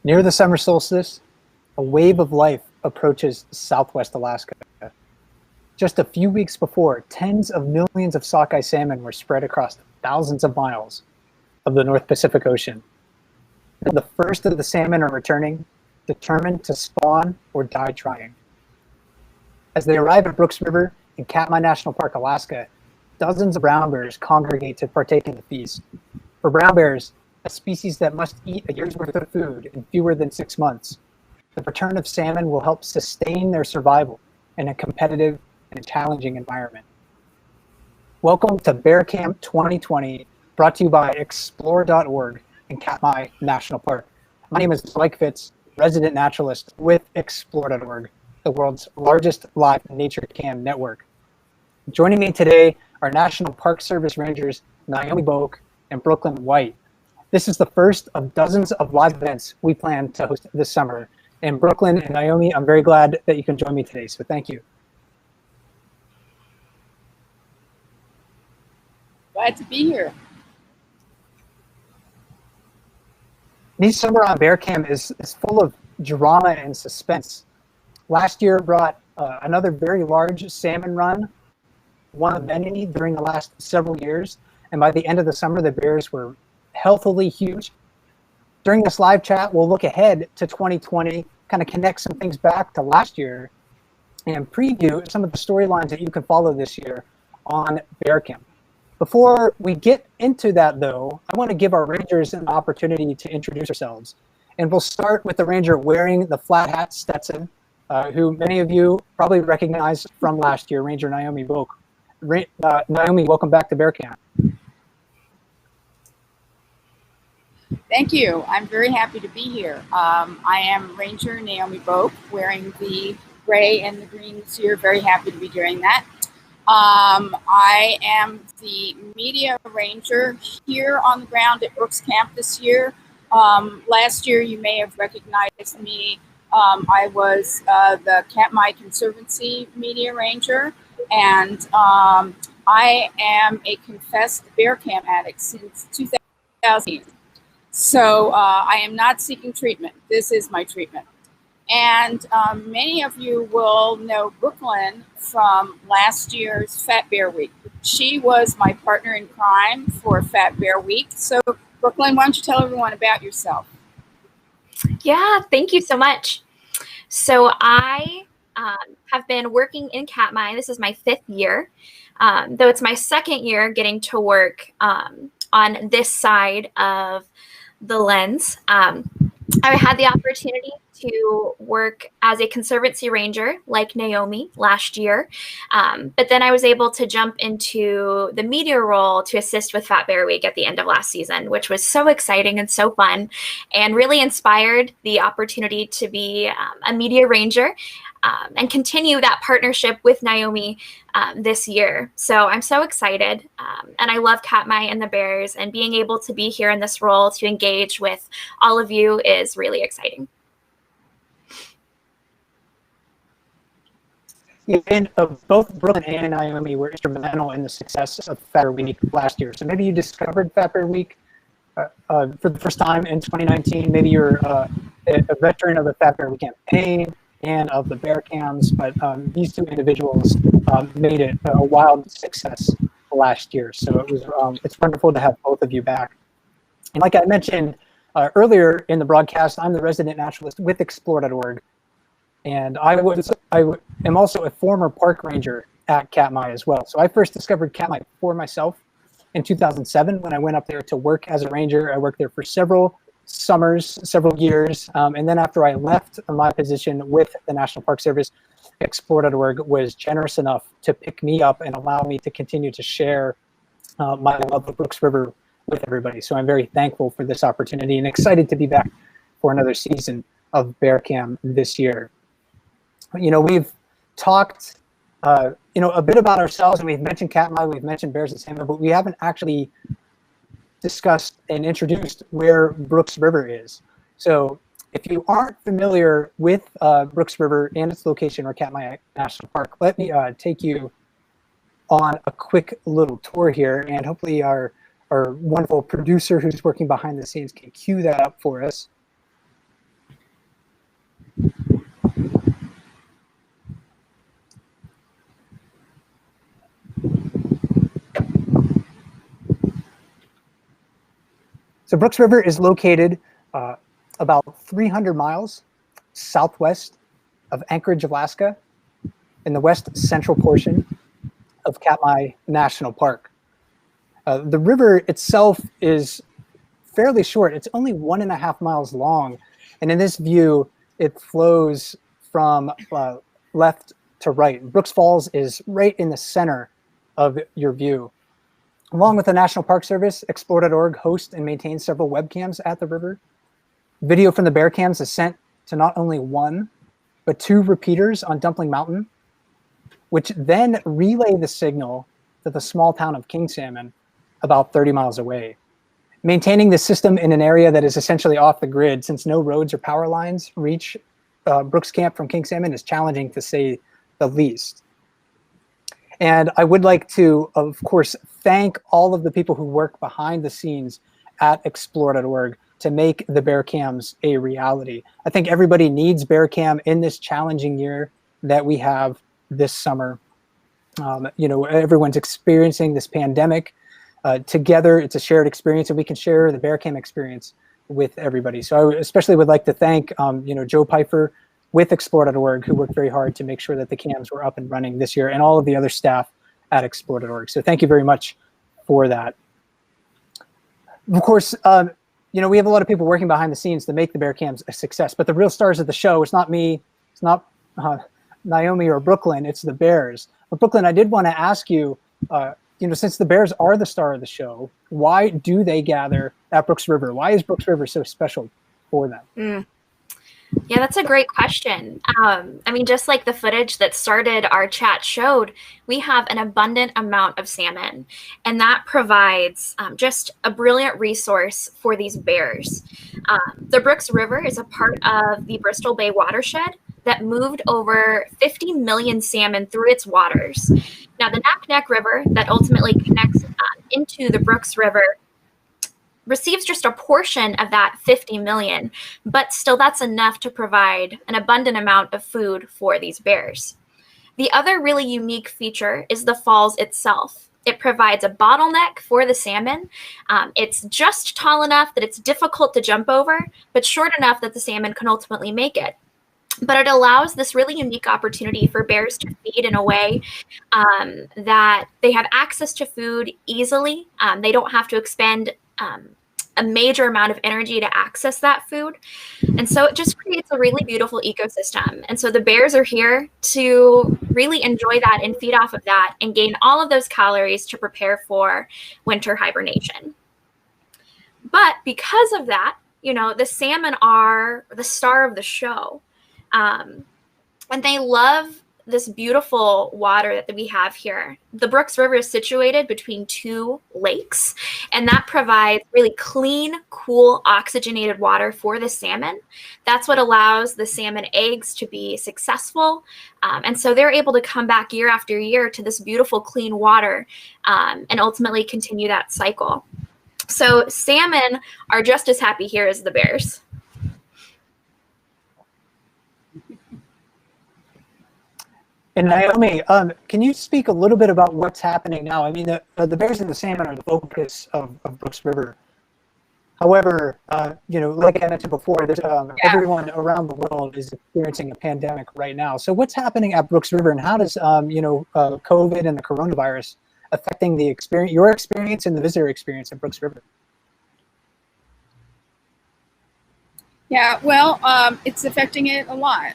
Near the summer solstice, a wave of life approaches southwest Alaska. Just a few weeks before, tens of millions of sockeye salmon were spread across thousands of miles of the North Pacific Ocean. And the first of the salmon are returning, determined to spawn or die trying. As they arrive at Brooks River in Katmai National Park, Alaska, dozens of brown bears congregate to partake in the feast. For brown bears, a species that must eat a year's worth of food in fewer than 6 months, the return of salmon will help sustain their survival in a competitive and challenging environment. Welcome to Bear Camp 2020, brought to you by explore.org in Katmai National Park. My name is Mike Fitz, resident naturalist with explore.org, the world's largest live nature cam network. Joining me today are National Park Service Rangers Naomi Boak and Brooklyn White. This is the first of dozens of live events we plan to host this summer. And Brooklyn and Naomi, I'm very glad that you can join me today, so thank you. Glad to be here. This summer on Bear Camp is full of drama and suspense. Last year brought another very large salmon run, one of many during the last several years. And by the end of the summer, the bears were healthily huge. During this live chat, we'll look ahead to 2020, kind of connect some things back to last year, and preview some of the storylines that you can follow this year on Bear Camp. Before we get into that, though, I want to give our rangers an opportunity to introduce ourselves. And we'll start with the ranger wearing the flat hat Stetson, who many of you probably recognize from last year, Ranger Naomi Boak. Naomi, welcome back to Bear Camp. Thank you. I'm very happy to be here. I am Ranger Naomi Boak, wearing the gray and the green this year. Very happy to be doing that. I am the media ranger here on the ground at Brooks Camp this year. Last year, you may have recognized me. I was the Katmai Conservancy media ranger, and I am a confessed Bear Camp addict since 2000. So I am not seeking treatment. This is my treatment. And many of you will know Brooklyn from last year's Fat Bear Week. She was my partner in crime for Fat Bear Week. So Brooklyn, why don't you tell everyone about yourself? Yeah, thank you so much. So I have been working in Katmai. This is my 5th year, though it's my 2nd year getting to work on this side of the lens. I had the opportunity to work as a conservancy ranger like Naomi last year, but then I was able to jump into the media role to assist with Fat Bear Week at the end of last season, which was so exciting and so fun, and really inspired the opportunity to be a media ranger and continue that partnership with Naomi this year. So I'm so excited, and I love Katmai and the bears, and being able to be here in this role to engage with all of you is really exciting. Yeah, and both Brooklyn and Naomi were instrumental in the success of Fat Bear Week last year. So maybe you discovered Fat Bear Week for the first time in 2019. Maybe you're a veteran of the Fat Bear Week campaign and of the bear cams, but these two individuals made it a wild success last year. So it was it's wonderful to have both of you back. And like I mentioned earlier in the broadcast, I'm the resident naturalist with explore.org, and I am also a former park ranger at Katmai as well. So I first discovered Katmai for myself in 2007 when I went up there to work as a ranger. I worked there for several summers, several years, and then after I left my position with the National Park Service, explore.org was generous enough to pick me up and allow me to continue to share my love of Brooks River with everybody. So I'm very thankful for this opportunity and excited to be back for another season of Bear Cam this year. You know, we've talked a bit about ourselves, and we've mentioned Katmai, we've mentioned bears and salmon, but we haven't actually discussed and introduced where Brooks River is. So if you aren't familiar with Brooks River and its location or Katmai National Park, let me take you on a quick little tour here, and hopefully our wonderful producer who's working behind the scenes can cue that up for us. So Brooks River is located about 300 miles southwest of Anchorage, Alaska, in the west central portion of Katmai National Park. The river itself is fairly short. It's only 1.5 miles long. And in this view, it flows from left to right. Brooks Falls is right in the center of your view. Along with the National Park Service, Explore.org hosts and maintains several webcams at the river. Video from the bear cams is sent to not only one, but 2 repeaters on Dumpling Mountain, which then relay the signal to the small town of King Salmon about 30 miles away. Maintaining the system in an area that is essentially off the grid, since no roads or power lines reach Brooks Camp from King Salmon, is challenging to say the least. And I would like to, of course, thank all of the people who work behind the scenes at Explore.org to make the bear cams a reality. I think everybody needs bear cam in this challenging year that we have this summer. You know, everyone's experiencing this pandemic together. It's a shared experience, and we can share the bear cam experience with everybody. So I especially would like to thank, you know, Joe Piper with Explore.org, who worked very hard to make sure that the cams were up and running this year, and all of the other staff at Explore.org. So thank you very much for that. Of course, you know, we have a lot of people working behind the scenes to make the bear cams a success, but the real stars of the show, it's not me, it's not Naomi or Brooklyn, it's the bears. But Brooklyn, I did want to ask you, you know, since the bears are the star of the show, why do they gather at Brooks River? Why is Brooks River so special for them? Yeah, that's a great question. I mean, just like the footage that started our chat showed, we have an abundant amount of salmon, and that provides just a brilliant resource for these bears. The Brooks River is a part of the Bristol Bay watershed that moved over 50 million salmon through its waters. Now, the Naknek River that ultimately connects into the Brooks River receives just a portion of that 50 million, but still that's enough to provide an abundant amount of food for these bears. The other really unique feature is the falls itself. It provides a bottleneck for the salmon. It's just tall enough that it's difficult to jump over, but short enough that the salmon can ultimately make it. But it allows this really unique opportunity for bears to feed in a way that they have access to food easily. They don't have to expend a major amount of energy to access that food. And so it just creates a really beautiful ecosystem. And so the bears are here to really enjoy that and feed off of that and gain all of those calories to prepare for winter hibernation. But because of that, you know, the salmon are the star of the show. And they love this beautiful water that we have here. The Brooks River is situated between 2 lakes, and that provides really clean, cool, oxygenated water for the salmon. That's what allows the salmon eggs to be successful. And so they're able to come back year after year to this beautiful, clean water and ultimately continue that cycle. So salmon are just as happy here as the bears. And Naomi, can you speak a little bit about what's happening now? I mean, the bears and the salmon are the focus of Brooks River. However, you know, like I mentioned before, there's everyone around the world is experiencing a pandemic right now. So what's happening at Brooks River, and how does you know, COVID and the coronavirus affecting the experience, your experience and the visitor experience at Brooks River? Yeah, well, it's affecting it a lot.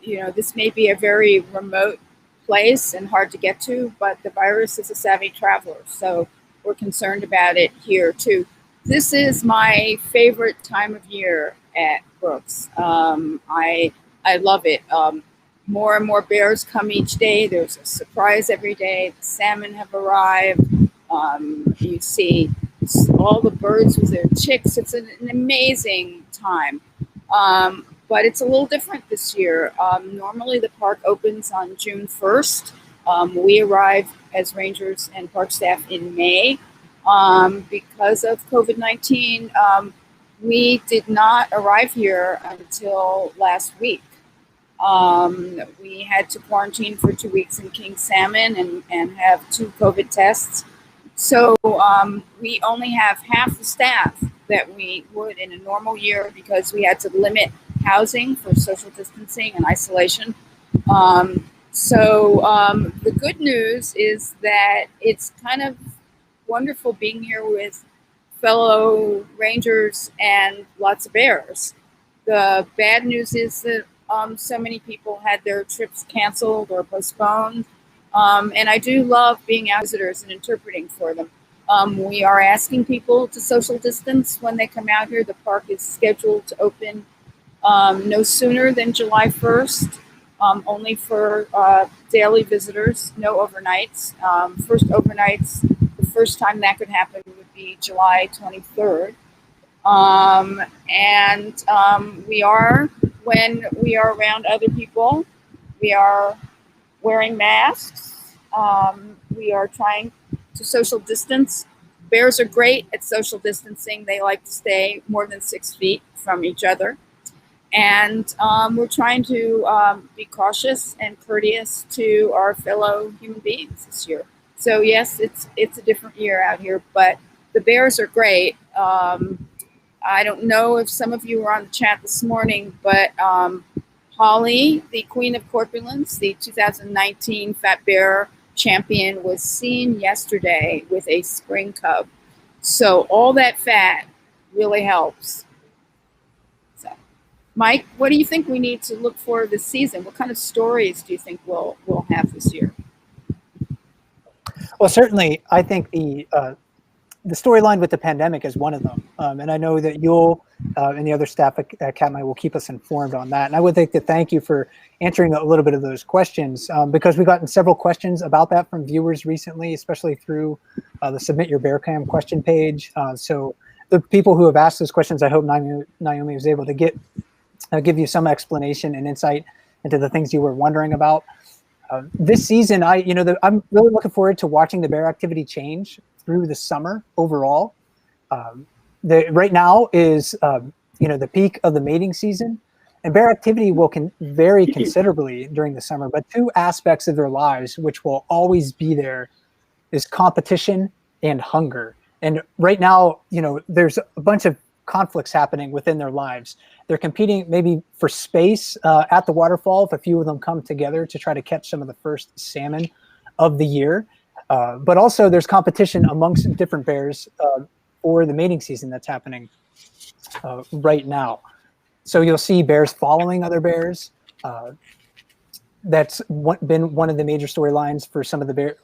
You know, this may be a very remote place and hard to get to, but the virus is a savvy traveler, so we're concerned about it here too. This is my favorite time of year at Brooks. I love it. More and more bears come each day. There's a surprise every day. The salmon have arrived. You see all the birds with their chicks. It's an amazing time. But it's a little different this year. Normally the park opens on June 1st. We arrive as rangers and park staff in May. Because of COVID-19, We did not arrive here until last week. We had to quarantine for 2 weeks in King Salmon and have 2 COVID tests. So we only have half the staff that we would in a normal year because we had to limit housing for social distancing and isolation. The good news is that it's kind of wonderful being here with fellow rangers and lots of bears. The bad news is that so many people had their trips canceled or postponed. And I do love being out visitors and interpreting for them. We are asking people to social distance when they come out here. The park is scheduled to open no sooner than July 1st, only for daily visitors, no overnights. First overnights, the first time that could happen would be July 23rd. When we are around other people, we are wearing masks. We are trying to social distance. Bears are great at social distancing. They like to stay more than 6 feet from each other. And we're trying to be cautious and courteous to our fellow human beings this year. So yes, it's a different year out here, but the bears are great. I don't know if some of you were on the chat this morning, but Holly, the Queen of Corpulence, the 2019 Fat Bear champion, was seen yesterday with a spring cub. So all that fat really helps. So, Mike, what do you think we need to look for this season? What kind of stories do you think we'll have this year? Well, certainly, I think the storyline with the pandemic is one of them. And I know that you'll and the other staff at Katmai will keep us informed on that. And I would like to thank you for answering a little bit of those questions because we've gotten several questions about that from viewers recently, especially through the Submit Your Bear Cam question page. So the people who have asked those questions, I hope Naomi was able to give you some explanation and insight into the things you were wondering about. This season, I'm really looking forward to watching the bear activity change through the summer overall. Right now is the peak of the mating season, and bear activity will vary considerably during the summer. But 2 aspects of their lives, which will always be there, is competition and hunger. And right now, there's a bunch of conflicts happening within their lives. They're competing maybe for space at the waterfall if a few of them come together to try to catch some of the first salmon of the year. But also there's competition amongst different bears for the mating season that's happening right now. So you'll see bears following other bears. That's been one of the major storylines for some of the bears,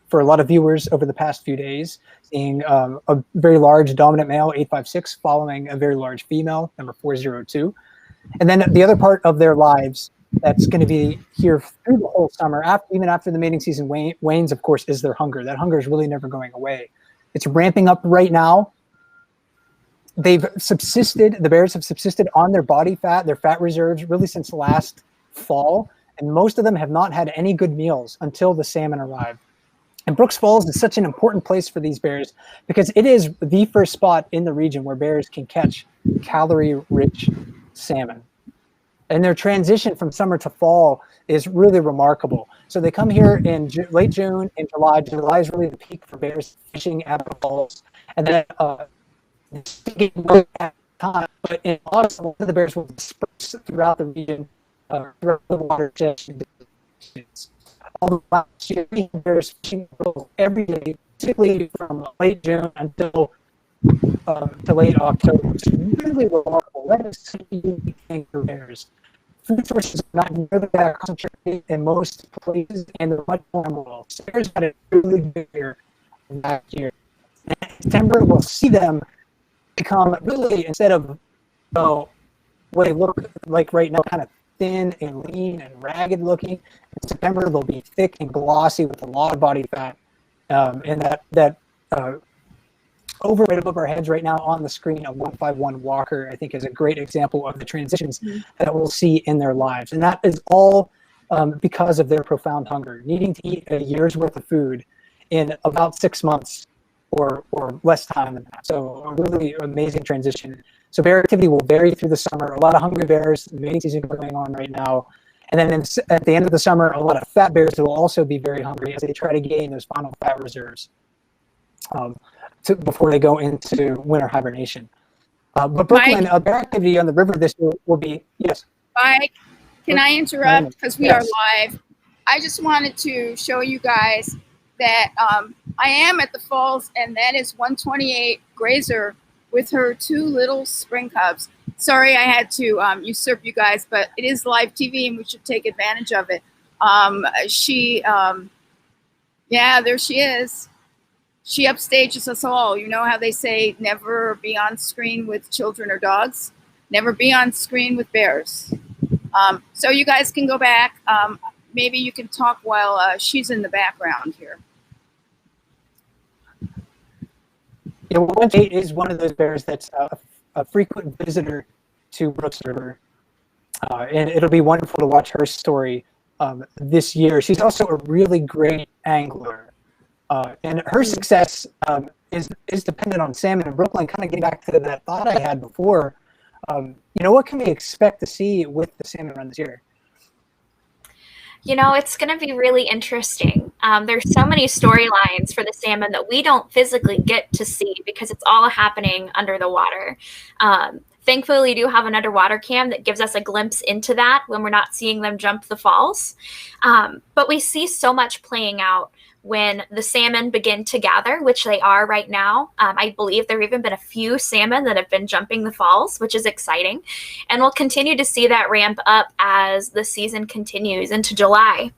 for a lot of viewers over the past few days, seeing a very large dominant male, 856, following a very large female, number 402. And then the other part of their lives that's going to be here through the whole summer, even after the mating season wanes, of course, is their hunger. That hunger is really never going away. It's ramping up right now. The bears have subsisted on their body fat, their fat reserves, really since last fall. And most of them have not had any good meals until the salmon arrive. And Brooks Falls is such an important place for these bears because it is the first spot in the region where bears can catch calorie-rich salmon. And their transition from summer to fall is really remarkable. So they come here in late June and July. July is really the peak for bears fishing at the falls. And then time, but in August, a lot of the bears will disperse throughout the region, throughout the watershed. All the last year, bears fishing every day, typically from late June until to late October. It's really remarkable. That is such a unique thing for bears. Food sources are not nearly that concentrated in most places, and they're much more rural. So bears had a really big year last year. And in September, we'll see them become really, instead of what they look like right now, kind of thin and lean and ragged looking. In September, they'll be thick and glossy with a lot of body fat. And that overweight above our heads right now on the screen, a 151 walker, I think is a great example of the transitions that we'll see in their lives. And that is all because of their profound hunger, needing to eat a year's worth of food in about 6 months or less time than that. So a really amazing transition. So bear activity will vary through the summer. A lot of hungry bears, the mating season going on right now. And then at the end of the summer, a lot of fat bears will also be very hungry as they try to gain those final fat reserves before they go into winter hibernation. But Brooklyn, bear activity on the river this year will be, yes. Mike, can I interrupt? Because we are live. I just wanted to show you guys that I am at the falls, and that is 128 Grazer with her 2 little spring cubs. Sorry I had to usurp you guys, but it is live TV and we should take advantage of it. Yeah, there she is. She upstages us all. You know how they say never be on screen with children or dogs? Never be on screen with bears. So you guys can go back. Maybe you can talk while she's in the background here. Yeah, 128 is one of those bears that's a frequent visitor to Brooks River. And it'll be wonderful to watch her story this year. She's also a really great angler. And her success is dependent on salmon. And Brooklyn, kind of getting back to that thought I had before, what can we expect to see with the salmon run this year? It's going to be really interesting. There's so many storylines for the salmon that we don't physically get to see because it's all happening under the water. Thankfully, we do have an underwater cam that gives us a glimpse into that when we're not seeing them jump the falls. But we see so much playing out when the salmon begin to gather, which they are right now. I believe there have even been a few salmon that have been jumping the falls, which is exciting. And we'll continue to see that ramp up as the season continues into July.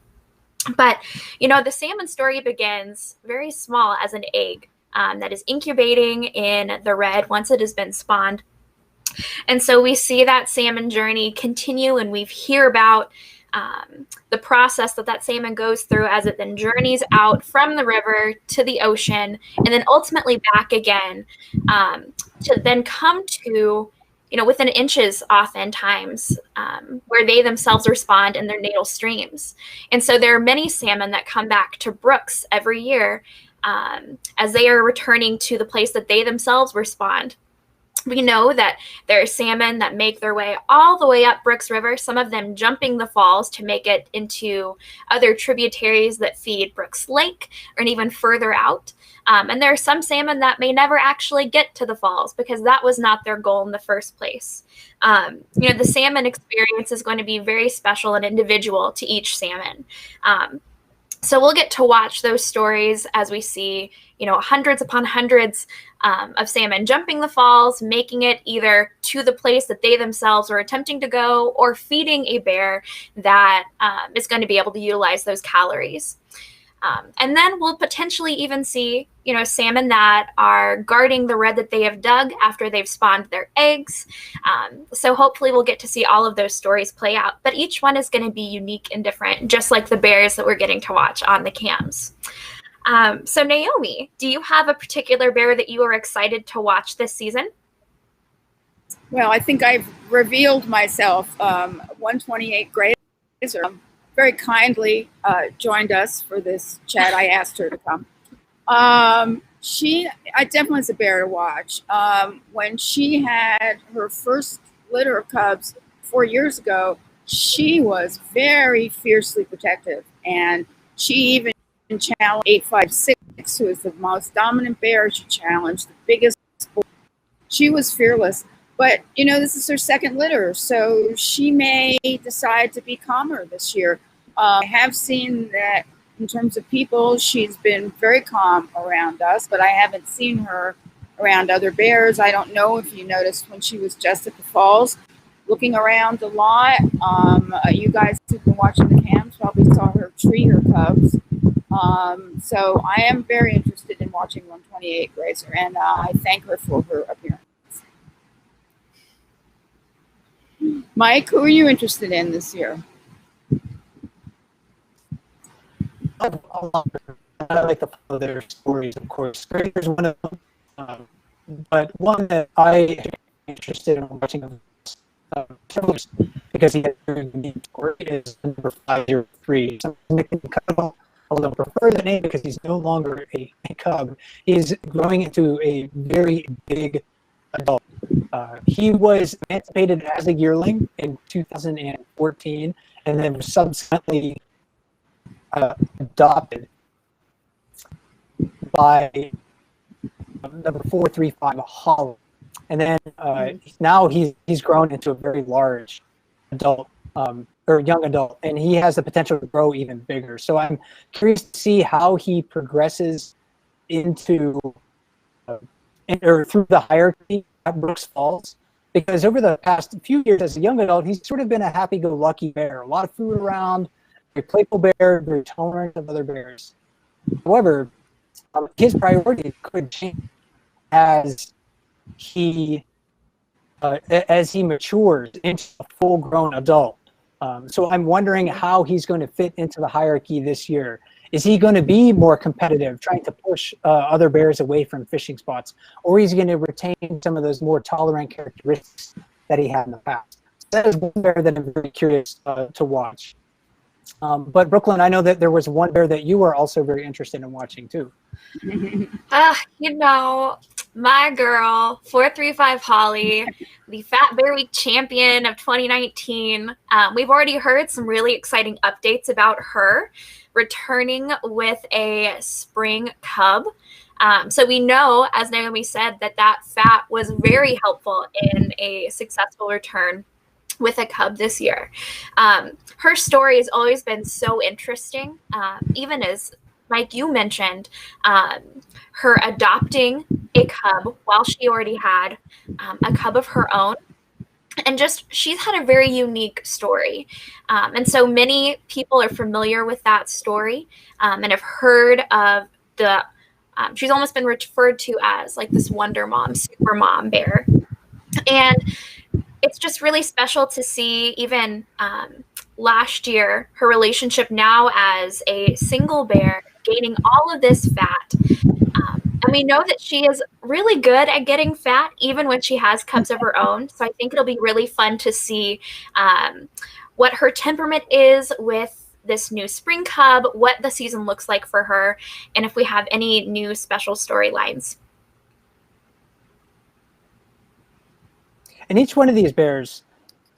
But, the salmon story begins very small as an egg that is incubating in the red once it has been spawned. And so we see that salmon journey continue, and we hear about the process that salmon goes through as it then journeys out from the river to the ocean and then ultimately back again to then come to, within inches oftentimes where they themselves respond in their natal streams. And so there are many salmon that come back to brooks every year as they are returning to the place that they themselves respond. We know that there are salmon that make their way all the way up Brooks River, some of them jumping the falls to make it into other tributaries that feed Brooks Lake or even further out. And there are some salmon that may never actually get to the falls because that was not their goal in the first place. The salmon experience is going to be very special and individual to each salmon. So we'll get to watch those stories as we see, hundreds upon hundreds of salmon jumping the falls, making it either to the place that they themselves are attempting to go or feeding a bear that is going to be able to utilize those calories. And then we'll potentially even see, salmon that are guarding the red that they have dug after they've spawned their eggs. So hopefully we'll get to see all of those stories play out. But each one is going to be unique and different, just like the bears that we're getting to watch on the cams. So Naomi, do you have a particular bear that you are excited to watch this season? Well, I think I've revealed myself. 128 Grazer very kindly joined us for this chat. I asked her to come. I definitely is a bear to watch. When she had her first litter of cubs 4 years ago, she was very fiercely protective, and she even challenged 856, who is the most dominant bear. She challenged the biggest bull. She was fearless. But, this is her second litter, so she may decide to be calmer this year. I have seen that in terms of people, she's been very calm around us, but I haven't seen her around other bears. I don't know if you noticed when she was just at the falls, looking around a lot. You guys who've been watching the cams probably saw her tree her cubs. So I am very interested in watching 128 Grazer, and I thank her for her appearance. Mike, who are you interested in this year? I like to follow their stories, of course. Grazer's one of them, but one that I am interested in watching because he has a very unique story is number 503. Something incredible. although I prefer the name because he's no longer a cub. He's growing into a very big adult. He was emancipated as a yearling in 2014, and then was subsequently adopted by number 435 Hollow, and then now he's grown into a very large adult or young adult, and he has the potential to grow even bigger. So I'm curious to see how he progresses into or through the hierarchy at Brooks Falls, because over the past few years as a young adult, he's sort of been a happy-go-lucky bear, a lot of food around, very playful bear, very tolerant of other bears. However, his priorities could change as he matures into a full-grown adult. So I'm wondering how he's going to fit into the hierarchy this year. Is he going to be more competitive, trying to push other bears away from fishing spots, or is he going to retain some of those more tolerant characteristics that he had in the past? So that is one bear that I'm very curious to watch. But Brooklyn, I know that there was one bear that you were also very interested in watching too. You know, my girl, 435 Holly, the Fat Bear Week champion of 2019. We've already heard some really exciting updates about her returning with a spring cub. So we know, as Naomi said, that fat was very helpful in a successful return with a cub this year. Her story has always been so interesting, even as Mike, you mentioned her adopting a cub while she already had a cub of her own. And just, she's had a very unique story. And so many people are familiar with that story and have heard of she's almost been referred to as like this Wonder Mom, Super Mom bear. And it's just really special to see even last year, her relationship now as a single bear, gaining all of this fat. And we know that she is really good at getting fat, even when she has cubs of her own. So I think it'll be really fun to see what her temperament is with this new spring cub, what the season looks like for her, and if we have any new special storylines. And each one of these bears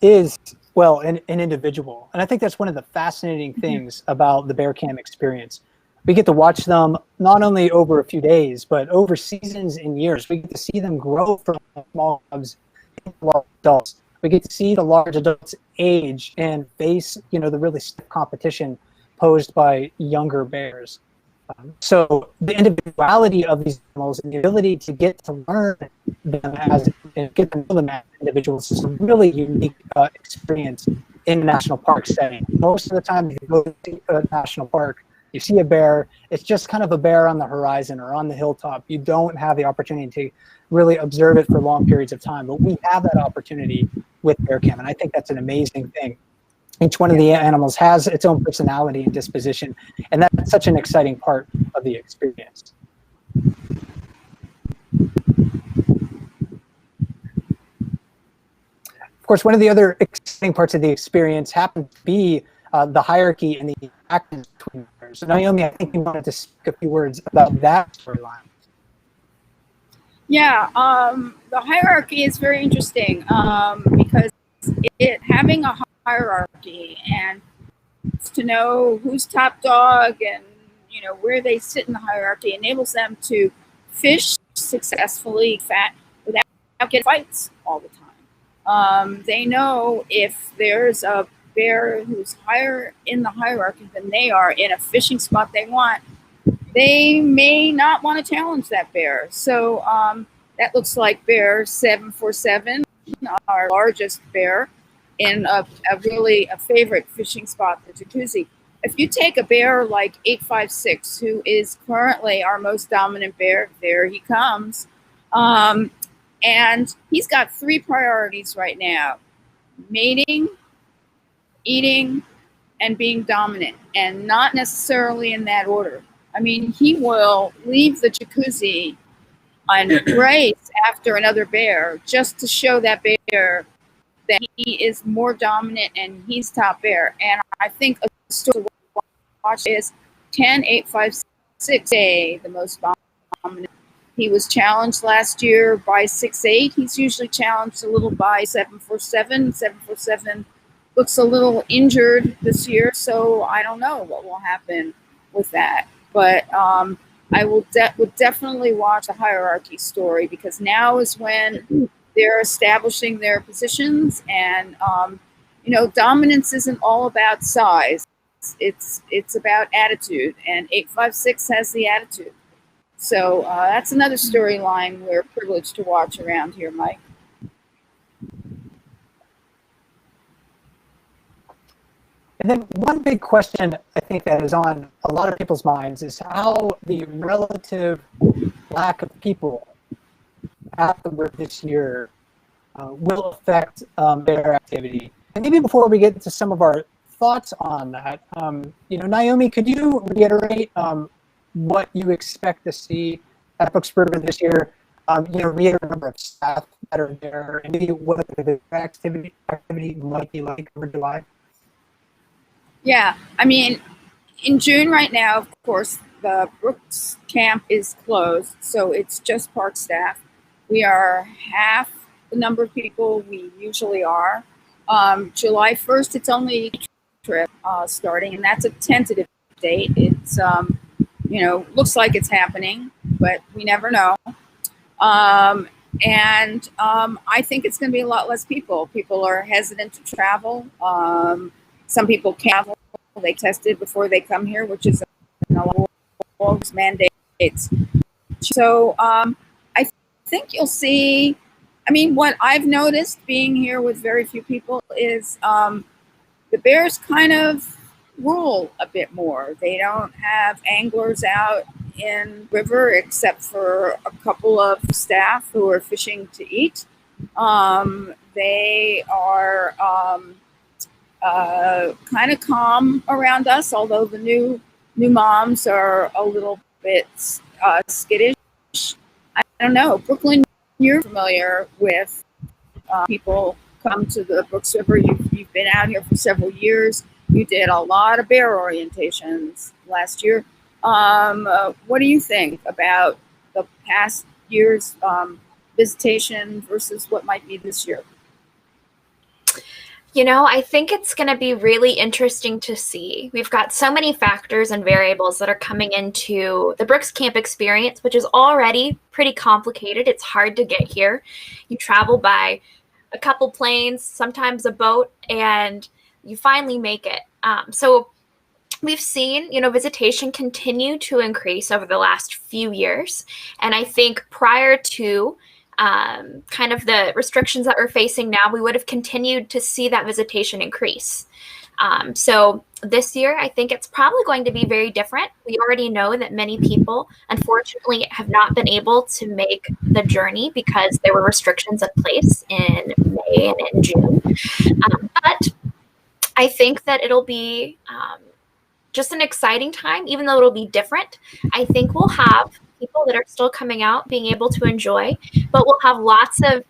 is, well, an individual. And I think that's one of the fascinating things about the Bear Cam experience. We get to watch them not only over a few days, but over seasons and years. We get to see them grow from small cubs into large adults. We get to see the large adults age and face, the really stiff competition posed by younger bears. So the individuality of these animals and the ability to get to learn them and get to know them as individuals is a really unique experience in a national park setting. Most of the time, if you go to a national park, you see a bear, it's just kind of a bear on the horizon or on the hilltop. You don't have the opportunity to really observe it for long periods of time, but we have that opportunity with Bear Cam, and I think that's an amazing thing. Each one of the animals has its own personality and disposition, and that's such an exciting part of the experience. Of course, one of the other exciting parts of the experience happens to be the hierarchy and the interactions between bears. So Naomi, I think you wanted to speak a few words about that storyline. Yeah, the hierarchy is very interesting because having a hierarchy and to know who's top dog and where they sit in the hierarchy enables them to fish successfully fat without getting fights all the time. They know if there's a bear who's higher in the hierarchy than they are in a fishing spot they want, they may not want to challenge that bear. So that looks like bear 747, our largest bear, in a favorite fishing spot, the jacuzzi. If you take a bear like 856, who is currently our most dominant bear, there he comes, and he's got 3 priorities right now: mating, eating, and being dominant, and not necessarily in that order. I mean, he will leave the jacuzzi and race after another bear just to show that bear that he is more dominant and he's top bear. And I think a story to watch is 10, 8.56, the most dominant. He was challenged last year by 6'8". He's usually challenged a little by 7'4". 7'4" looks a little injured this year, so I don't know what will happen with that. But I would definitely watch the hierarchy story, because now is when they're establishing their positions, and you know, dominance isn't all about size. It's about attitude, and 8.56 has the attitude. So that's another storyline we're privileged to watch around here, Mike. And then one big question I think that is on a lot of people's minds is how the relative lack of people at the work this year will affect their activity. And maybe before we get into some of our thoughts on that, you know, Naomi, could you reiterate what you expect to see at Brooksburg this year? You know, reiterate the number of staff that are there, and maybe what the activity might be like over July. Yeah, I mean, in June right now, of course, the Brooks camp is closed, so it's just park staff. We are half the number of people we usually are. July 1st, it's only a trip starting, and that's a tentative date. It's, you know, looks like it's happening, but we never know. I think it's going to be a lot less people. People are hesitant to travel. Some people can't. They tested before they come here, which is a lot of mandates. So I think you'll see. I mean, what I've noticed being here with very few people is the bears kind of rule a bit more. They don't have anglers out in the river except for a couple of staff who are fishing to eat. They are kind of calm around us, although the new moms are a little bit skittish. I don't know. Brooklyn, you're familiar with people come to the Brooks River. You've been out here for several years. You did a lot of bear orientations last year. What do you think about the past year's visitation versus what might be this year? You know, I think it's going to be really interesting to see. We've got so many factors and variables that are coming into the Brooks Camp experience, which is already pretty complicated. It's hard to get here. You travel by a couple planes, sometimes a boat, and you finally make it. So we've seen, you know, visitation continue to increase over the last few years. And I think prior to kind of the restrictions that we're facing now, we would have continued to see that visitation increase. So this year, I think it's probably going to be very different. We already know that many people, unfortunately, have not been able to make the journey because there were restrictions in place in May and in June. But I think that it'll be just an exciting time, even though it'll be different. I think we'll have people that are still coming out being able to enjoy, but we'll have lots of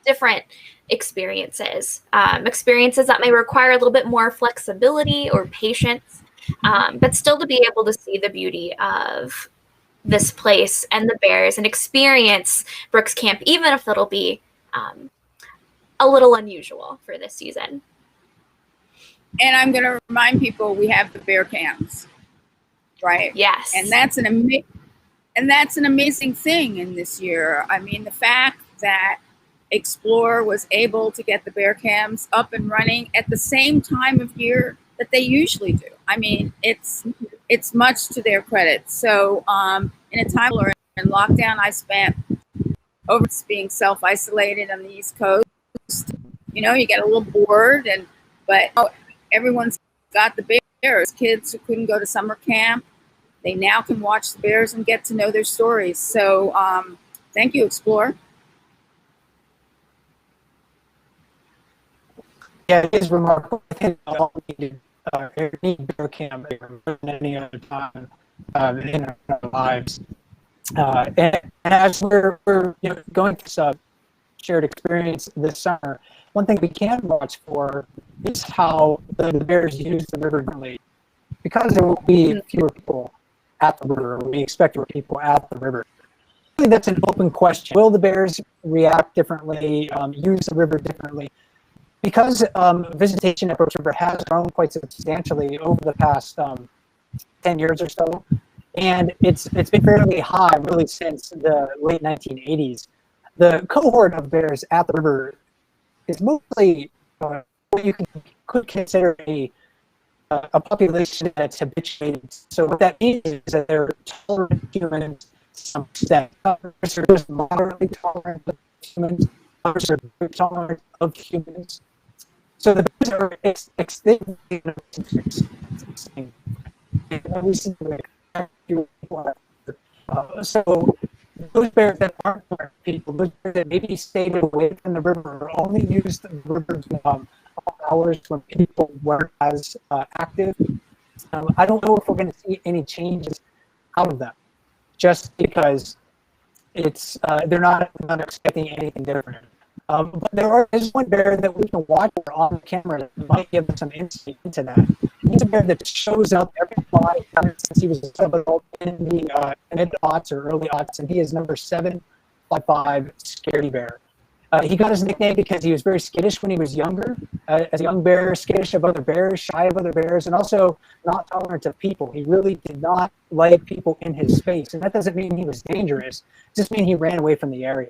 different experiences that may require a little bit more flexibility or patience, but still to be able to see the beauty of this place and the bears and experience Brooks Camp, even if it'll be a little unusual for this season. And I'm going to remind people we have the bear cams, right? Yes. And that's an amazing thing in this year. I mean, the fact that Explore was able to get the bear cams up and running at the same time of year that they usually do. I mean, it's much to their credit. So in a time we're in lockdown, I spent over being self-isolated on the East Coast. You know, you get a little bored, but everyone's got the bears. Kids who couldn't go to summer camp, they now can watch the bears and get to know their stories. So thank you, Explore. Yeah, it is remarkable. I think all needed bear camp more than any other time in our lives. And as we're you know, going through some shared experience this summer, one thing we can watch for is how the bears use the river differently. because there will be fewer people at the river, or we expect fewer people at the river. Really, that's an open question. Will the bears react differently, use the river differently? Because visitation at Brooks River has grown quite substantially over the past 10 years or so, and it's been fairly high really since the late 1980s. The cohort of bears at the river is mostly what you could consider a population that's habituated. So what that means is that they're tolerant humans to some extent. Others are just moderately tolerant of humans. Others are very tolerant of humans. So the bears are extremely interesting. So those bears that aren't people, those bears that maybe stayed away from the river, or only used the river hours when people weren't as active. I don't know if we're going to see any changes out of them, just because it's they're not expecting anything different. But there is one bear that we can watch on camera that might give us some insight into that. He's a bear that shows up every July since he was a sub-adult in the mid-aughts or early aughts, and he is number 755 Scaredy Bear. He got his nickname because he was very skittish when he was younger. As a young bear, skittish of other bears, shy of other bears, and also not tolerant of people. He really did not like people in his space, and that doesn't mean he was dangerous. It just means he ran away from the area.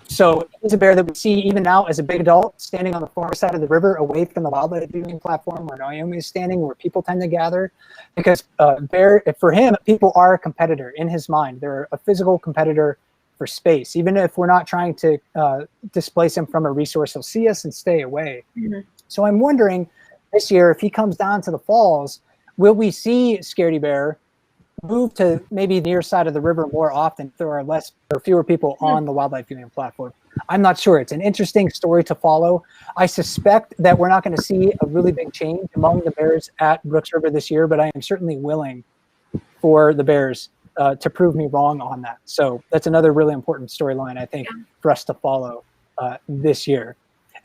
So he's a bear that we see even now as a big adult, standing on the far side of the river, away from the wildlife viewing platform where Naomi is standing, where people tend to gather. Because bear, for him, people are a competitor in his mind. They're a physical competitor for space. Even if we're not trying to displace him from a resource, he'll see us and stay away. Mm-hmm. So I'm wondering this year, if he comes down to the falls, will we see Scaredy Bear move to maybe the near side of the river more often if there are less or fewer people on the wildlife viewing platform? I'm not sure. It's an interesting story to follow. I suspect that we're not going to see a really big change among the bears at Brooks River this year, but I am certainly willing for the bears to prove me wrong on that. So that's another really important storyline, I think, for us to follow this year.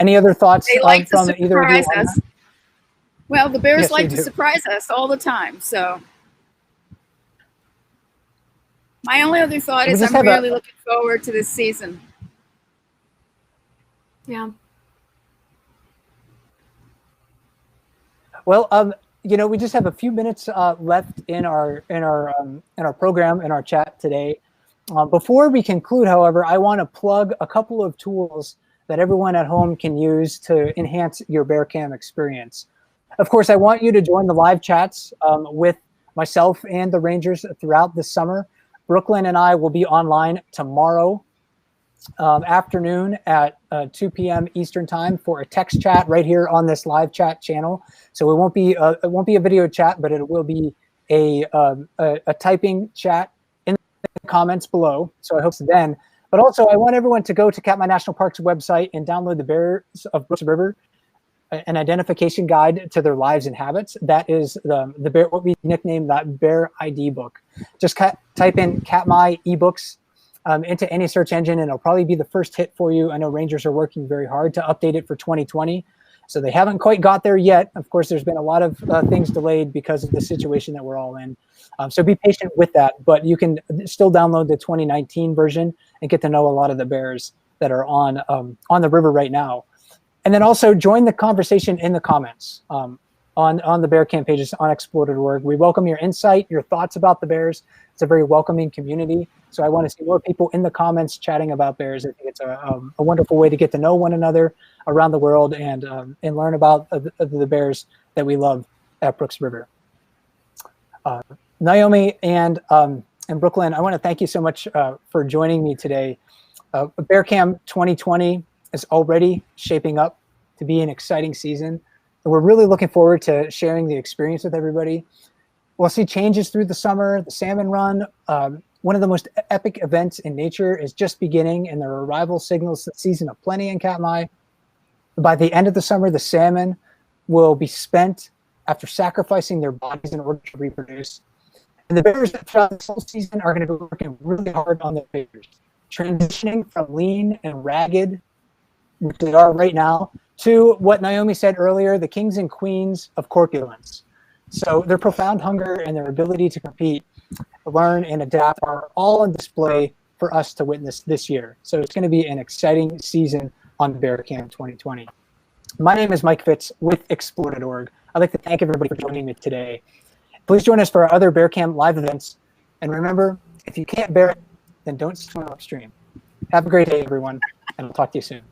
Any other thoughts they like from to either of you? Surprise us. Well, the bears Yes, like they to do. surprise us all the time. So my only other thought We is just I'm have really looking forward to this season. Yeah. Well, you know, we just have a few minutes left in our program, in our chat today. Before we conclude, however, I want to plug a couple of tools that everyone at home can use to enhance your bear cam experience. Of course, I want you to join the live chats with myself and the Rangers throughout the summer. Brooklyn and I will be online tomorrow afternoon at 2 p.m. Eastern time for a text chat right here on this live chat channel. So it won't be a video chat, but it will be a typing chat in the comments below. So I hope so then. But also, I want everyone to go to Katmai National Park's website and download the Bears of Brooks River, an identification guide to their lives and habits. That is the bear, what we nicknamed that Bear ID book. Just type in Katmai ebooks into any search engine, and it'll probably be the first hit for you. I know Rangers are working very hard to update it for 2020. So they haven't quite got there yet. Of course, there's been a lot of things delayed because of the situation that we're all in. So be patient with that, but you can still download the 2019 version and get to know a lot of the bears that are on the river right now. And then also join the conversation in the comments on the bear camp pages on Explorer.org. We welcome your insight, your thoughts about the bears. It's a very welcoming community. So I want to see more people in the comments chatting about bears. I think it's a wonderful way to get to know one another around the world and learn about the bears that we love at Brooks River. Naomi and Brooklyn, I want to thank you so much for joining me today. Bear Camp 2020 is already shaping up to be an exciting season. And we're really looking forward to sharing the experience with everybody. We'll see changes through the summer, the salmon run. One of the most epic events in nature is just beginning, and their arrival signals the season of plenty in Katmai. By the end of the summer, the salmon will be spent after sacrificing their bodies in order to reproduce. And the bears throughout this whole season are going to be working really hard on their bears, transitioning from lean and ragged, which they are right now, to what Naomi said earlier, the kings and queens of corpulence. So their profound hunger and their ability to compete, learn, and adapt are all on display for us to witness this year. So it's going to be an exciting season on Bear Camp 2020. My name is Mike Fitz with Explore.org. I'd like to thank everybody for joining me today. Please join us for our other Bear Camp live events. And remember, if you can't bear it, then don't swim upstream. Have a great day, everyone, and I'll talk to you soon.